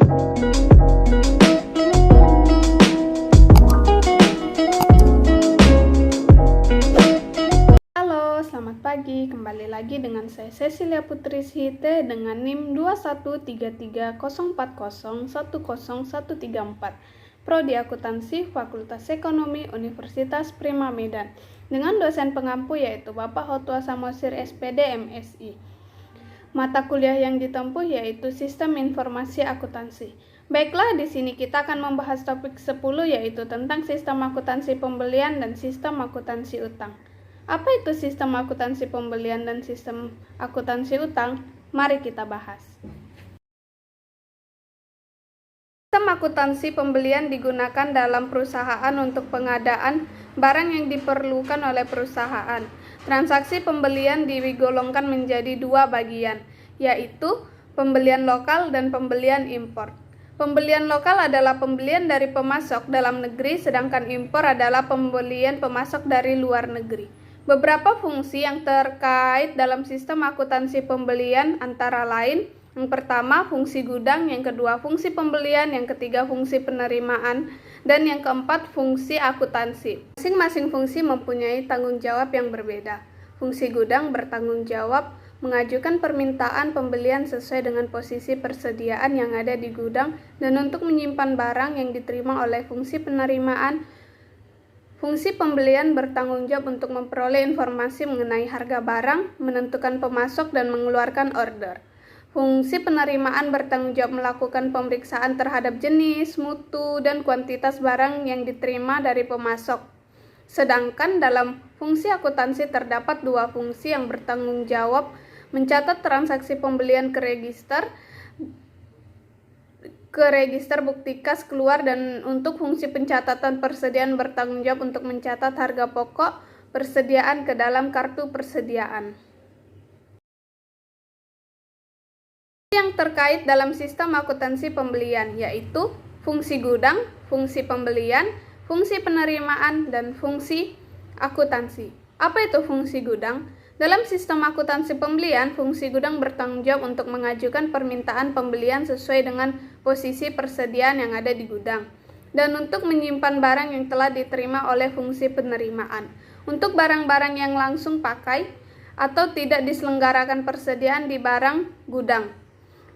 Halo, selamat pagi. Kembali lagi dengan saya Cecilia Putri Sihite dengan NIM 21334010134, Prodi Akuntansi Fakultas Ekonomi Universitas Prima Medan, dengan dosen pengampu yaitu Bapak Hotwa Samosir SPD MSI. Mata kuliah yang ditempuh yaitu Sistem Informasi Akuntansi. Baiklah, di sini kita akan membahas topik 10 yaitu tentang sistem akuntansi pembelian dan sistem akuntansi utang. Apa itu sistem akuntansi pembelian dan sistem akuntansi utang? Mari kita bahas. Sistem akuntansi pembelian digunakan dalam perusahaan untuk pengadaan barang yang diperlukan oleh perusahaan. Transaksi pembelian digolongkan menjadi dua bagian, yaitu pembelian lokal dan pembelian impor. Pembelian lokal adalah pembelian dari pemasok dalam negeri, sedangkan impor adalah pembelian pemasok dari luar negeri. Beberapa fungsi yang terkait dalam sistem akuntansi pembelian antara lain: yang pertama, fungsi gudang; yang kedua, fungsi pembelian; yang ketiga, fungsi penerimaan; dan yang keempat, fungsi akuntansi. Masing-masing fungsi mempunyai tanggung jawab yang berbeda. Fungsi gudang bertanggung jawab mengajukan permintaan pembelian sesuai dengan posisi persediaan yang ada di gudang dan untuk menyimpan barang yang diterima oleh fungsi penerimaan. Fungsi pembelian bertanggung jawab untuk memperoleh informasi mengenai harga barang, menentukan pemasok, dan mengeluarkan order. Fungsi penerimaan bertanggung jawab melakukan pemeriksaan terhadap jenis, mutu, dan kuantitas barang yang diterima dari pemasok. Sedangkan dalam fungsi akuntansi terdapat dua fungsi yang bertanggung jawab mencatat transaksi pembelian ke register bukti kas keluar, dan untuk fungsi pencatatan persediaan bertanggung jawab untuk mencatat harga pokok persediaan ke dalam kartu persediaan. Yang terkait dalam sistem akuntansi pembelian yaitu fungsi gudang, fungsi pembelian, fungsi penerimaan, dan fungsi akuntansi. Apa itu fungsi gudang? Dalam sistem akuntansi pembelian, fungsi gudang bertanggung jawab untuk mengajukan permintaan pembelian sesuai dengan posisi persediaan yang ada di gudang, dan untuk menyimpan barang yang telah diterima oleh fungsi penerimaan. Untuk barang-barang yang langsung pakai atau tidak diselenggarakan persediaan di barang gudang,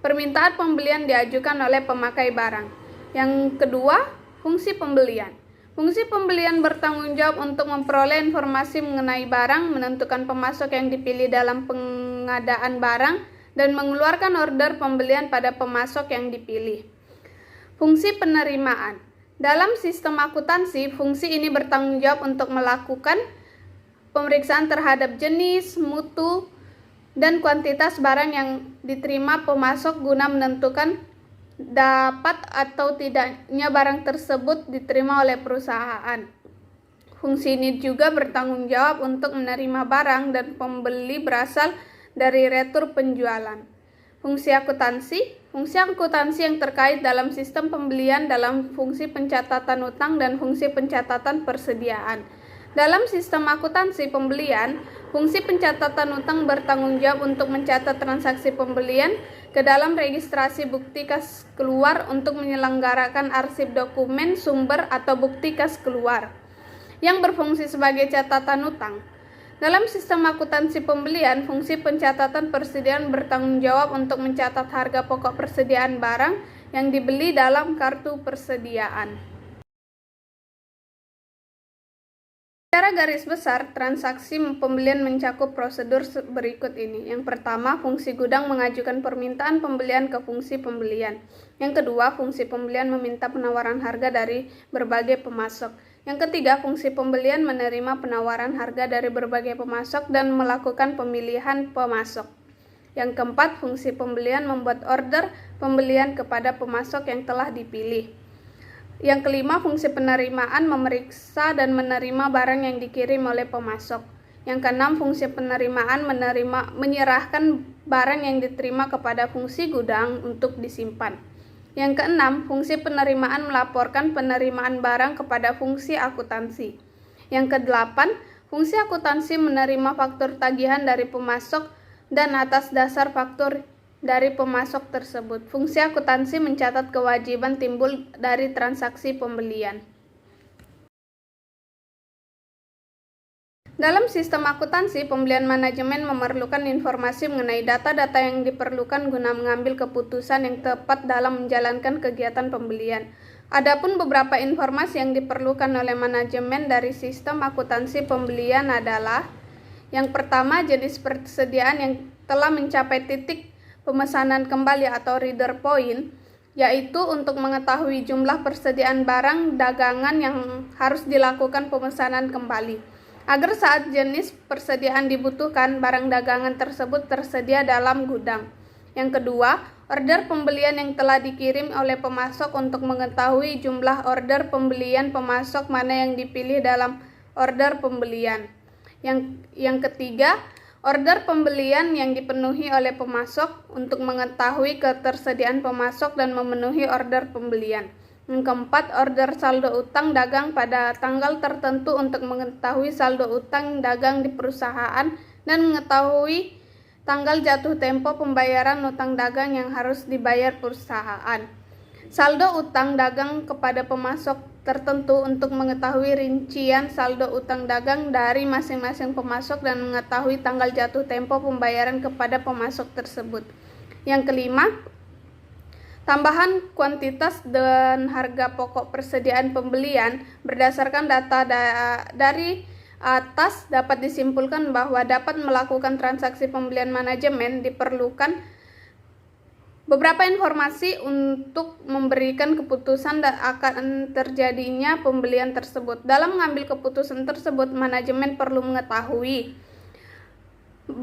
permintaan pembelian diajukan oleh pemakai barang. Yang kedua, fungsi pembelian. Fungsi pembelian bertanggung jawab untuk memperoleh informasi mengenai barang, menentukan pemasok yang dipilih dalam pengadaan barang, dan mengeluarkan order pembelian pada pemasok yang dipilih. Fungsi penerimaan. Dalam sistem akuntansi, fungsi ini bertanggung jawab untuk melakukan pemeriksaan terhadap jenis, mutu, dan kuantitas barang yang diterima pemasok guna menentukan dapat atau tidaknya barang tersebut diterima oleh perusahaan. Fungsi ini juga bertanggung jawab untuk menerima barang dan pembeli berasal dari retur penjualan. Fungsi akuntansi. Fungsi akuntansi yang terkait dalam sistem pembelian dalam fungsi pencatatan utang dan fungsi pencatatan persediaan. Dalam sistem akuntansi pembelian, fungsi pencatatan utang bertanggung jawab untuk mencatat transaksi pembelian ke dalam registrasi bukti kas keluar untuk menyelenggarakan arsip dokumen sumber atau bukti kas keluar yang berfungsi sebagai catatan utang. Dalam sistem akuntansi pembelian, fungsi pencatatan persediaan bertanggung jawab untuk mencatat harga pokok persediaan barang yang dibeli dalam kartu persediaan. Secara garis besar, transaksi pembelian mencakup prosedur berikut ini. Yang pertama, fungsi gudang mengajukan permintaan pembelian ke fungsi pembelian. Yang kedua, fungsi pembelian meminta penawaran harga dari berbagai pemasok. Yang ketiga, fungsi pembelian menerima penawaran harga dari berbagai pemasok dan melakukan pemilihan pemasok. Yang keempat, fungsi pembelian membuat order pembelian kepada pemasok yang telah dipilih. Yang kelima, fungsi penerimaan memeriksa dan menerima barang yang dikirim oleh pemasok. Yang keenam, fungsi penerimaan menyerahkan barang yang diterima kepada fungsi gudang untuk disimpan. Yang keenam, fungsi penerimaan melaporkan penerimaan barang kepada fungsi akuntansi. Yang kedelapan, fungsi akuntansi menerima faktur tagihan dari pemasok dan atas dasar faktur dari pemasok tersebut. Fungsi akuntansi mencatat kewajiban timbul dari transaksi pembelian. Dalam sistem akuntansi, pembelian manajemen memerlukan informasi mengenai data-data yang diperlukan guna mengambil keputusan yang tepat dalam menjalankan kegiatan pembelian. Adapun beberapa informasi yang diperlukan oleh manajemen dari sistem akuntansi pembelian adalah: yang pertama, jenis persediaan yang telah mencapai titik pemesanan kembali atau reader point, yaitu untuk mengetahui jumlah persediaan barang dagangan yang harus dilakukan pemesanan kembali, agar saat jenis persediaan dibutuhkan, barang dagangan tersebut tersedia dalam gudang. Yang kedua, order pembelian yang telah dikirim oleh pemasok untuk mengetahui jumlah order pembelian pemasok mana yang dipilih dalam order pembelian. Yang ketiga, order pembelian yang dipenuhi oleh pemasok untuk mengetahui ketersediaan pemasok dan memenuhi order pembelian. Yang keempat, order saldo utang dagang pada tanggal tertentu untuk mengetahui saldo utang dagang di perusahaan dan mengetahui tanggal jatuh tempo pembayaran utang dagang yang harus dibayar perusahaan. Saldo utang dagang kepada pemasok tertentu untuk mengetahui rincian saldo utang dagang dari masing-masing pemasok dan mengetahui tanggal jatuh tempo pembayaran kepada pemasok tersebut. Yang kelima, tambahan kuantitas dan harga pokok persediaan pembelian. Berdasarkan data dari atas dapat disimpulkan bahwa dapat melakukan transaksi pembelian manajemen diperlukan beberapa informasi untuk memberikan keputusan akan terjadinya pembelian tersebut. Dalam mengambil keputusan tersebut, manajemen perlu mengetahui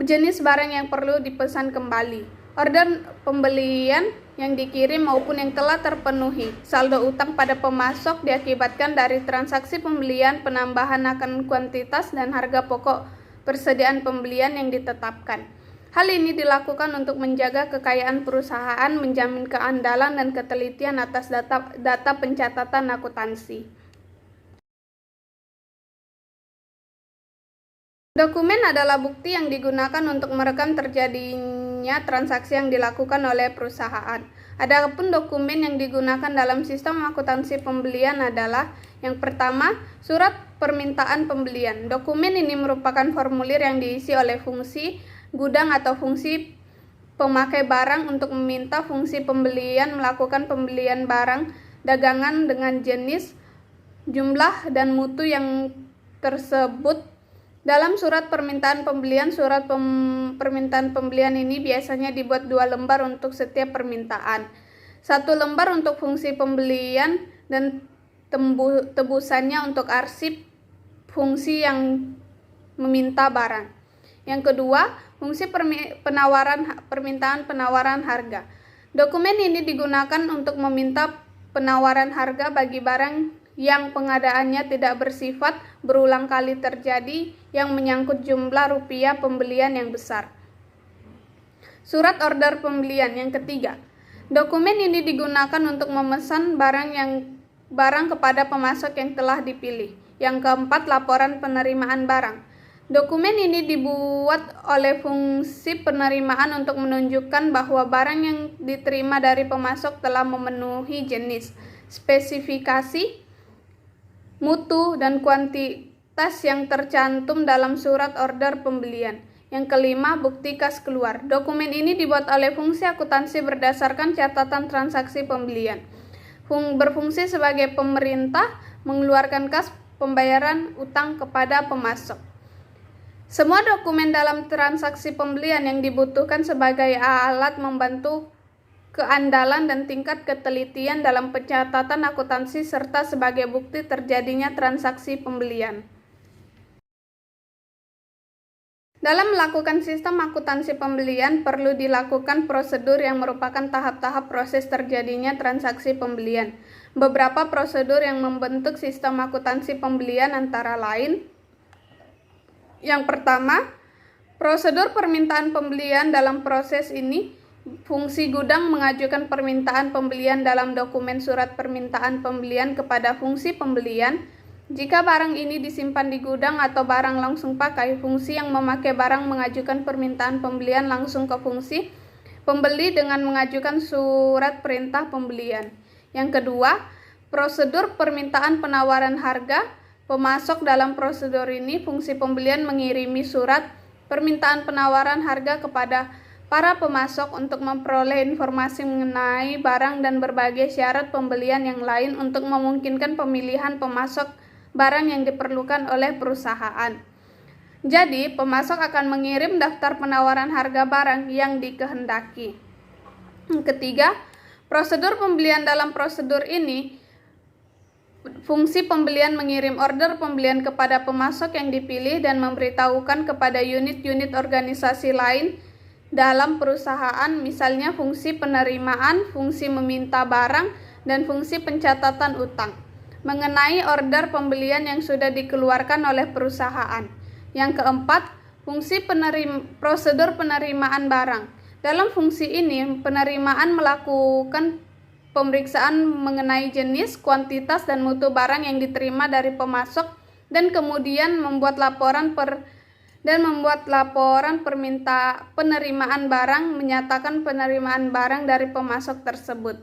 jenis barang yang perlu dipesan kembali, order pembelian yang dikirim maupun yang telah terpenuhi, saldo utang pada pemasok diakibatkan dari transaksi pembelian, penambahan akan kuantitas dan harga pokok persediaan pembelian yang ditetapkan. Hal ini dilakukan untuk menjaga kekayaan perusahaan, menjamin keandalan dan ketelitian atas data pencatatan akuntansi. Dokumen adalah bukti yang digunakan untuk merekam terjadinya transaksi yang dilakukan oleh perusahaan. Adapun dokumen yang digunakan dalam sistem akuntansi pembelian adalah: yang pertama, surat permintaan pembelian. Dokumen ini merupakan formulir yang diisi oleh fungsi gudang atau fungsi pemakai barang untuk meminta fungsi pembelian melakukan pembelian barang dagangan dengan jenis, jumlah, dan mutu yang tersebut dalam surat permintaan pembelian. Surat permintaan pembelian ini biasanya dibuat 2 lembar untuk setiap permintaan. 1 lembar untuk fungsi pembelian dan tebusannya untuk arsip fungsi yang meminta barang. Yang kedua, fungsi permintaan penawaran harga. Dokumen ini digunakan untuk meminta penawaran harga bagi barang yang pengadaannya tidak bersifat berulang kali terjadi yang menyangkut jumlah rupiah pembelian yang besar. Surat order pembelian. Yang ketiga, dokumen ini digunakan untuk memesan barang kepada pemasok yang telah dipilih. Yang keempat, laporan penerimaan barang. Dokumen ini dibuat oleh fungsi penerimaan untuk menunjukkan bahwa barang yang diterima dari pemasok telah memenuhi jenis, spesifikasi, mutu, dan kuantitas yang tercantum dalam surat order pembelian. Yang kelima, bukti kas keluar. Dokumen ini dibuat oleh fungsi akuntansi berdasarkan catatan transaksi pembelian. Berfungsi sebagai pemerintah mengeluarkan kas pembayaran utang kepada pemasok. Semua dokumen dalam transaksi pembelian yang dibutuhkan sebagai alat membantu keandalan dan tingkat ketelitian dalam pencatatan akuntansi serta sebagai bukti terjadinya transaksi pembelian. Dalam melakukan sistem akuntansi pembelian perlu dilakukan prosedur yang merupakan tahap-tahap proses terjadinya transaksi pembelian. Beberapa prosedur yang membentuk sistem akuntansi pembelian antara lain: yang pertama, prosedur permintaan pembelian. Dalam proses ini, fungsi gudang mengajukan permintaan pembelian dalam dokumen surat permintaan pembelian kepada fungsi pembelian. Jika barang ini disimpan di gudang atau barang langsung pakai, fungsi yang memakai barang mengajukan permintaan pembelian langsung ke fungsi pembeli dengan mengajukan surat perintah pembelian. Yang kedua, prosedur permintaan penawaran harga. Pemasok dalam prosedur ini, fungsi pembelian mengirimi surat permintaan penawaran harga kepada para pemasok untuk memperoleh informasi mengenai barang dan berbagai syarat pembelian yang lain untuk memungkinkan pemilihan pemasok barang yang diperlukan oleh perusahaan. Jadi, pemasok akan mengirim daftar penawaran harga barang yang dikehendaki. Yang ketiga, prosedur pembelian. Dalam prosedur ini, fungsi pembelian mengirim order pembelian kepada pemasok yang dipilih dan memberitahukan kepada unit-unit organisasi lain dalam perusahaan, misalnya fungsi penerimaan, fungsi meminta barang, dan fungsi pencatatan utang, mengenai order pembelian yang sudah dikeluarkan oleh perusahaan. Yang keempat, fungsi prosedur penerimaan barang. Dalam fungsi ini, penerimaan melakukan pemeriksaan mengenai jenis, kuantitas, dan mutu barang yang diterima dari pemasok dan kemudian membuat laporan penerimaan barang, menyatakan penerimaan barang dari pemasok tersebut.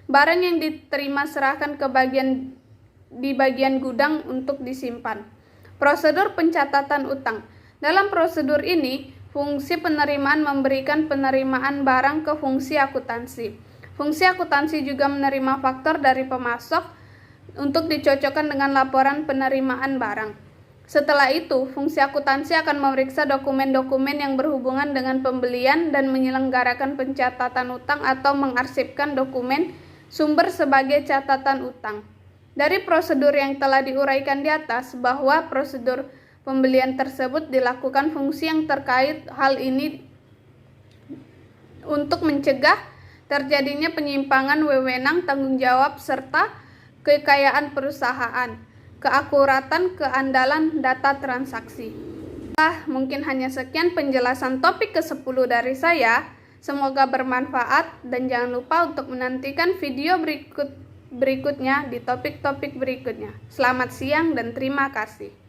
Barang yang diterima serahkan di bagian gudang untuk disimpan. Prosedur pencatatan utang. Dalam prosedur ini, fungsi penerimaan memberikan penerimaan barang ke fungsi akuntansi. Fungsi akuntansi juga menerima faktor dari pemasok untuk dicocokkan dengan laporan penerimaan barang. Setelah itu, fungsi akuntansi akan memeriksa dokumen-dokumen yang berhubungan dengan pembelian dan menyelenggarakan pencatatan utang atau mengarsipkan dokumen sumber sebagai catatan utang. Dari prosedur yang telah diuraikan di atas, bahwa prosedur pembelian tersebut dilakukan fungsi yang terkait hal ini untuk mencegah terjadinya penyimpangan wewenang, tanggung jawab, serta kekayaan perusahaan, keakuratan, keandalan data transaksi. Mungkin hanya sekian penjelasan topik ke-10 dari saya. Semoga bermanfaat dan jangan lupa untuk menantikan video berikutnya di topik-topik berikutnya. Selamat siang dan terima kasih.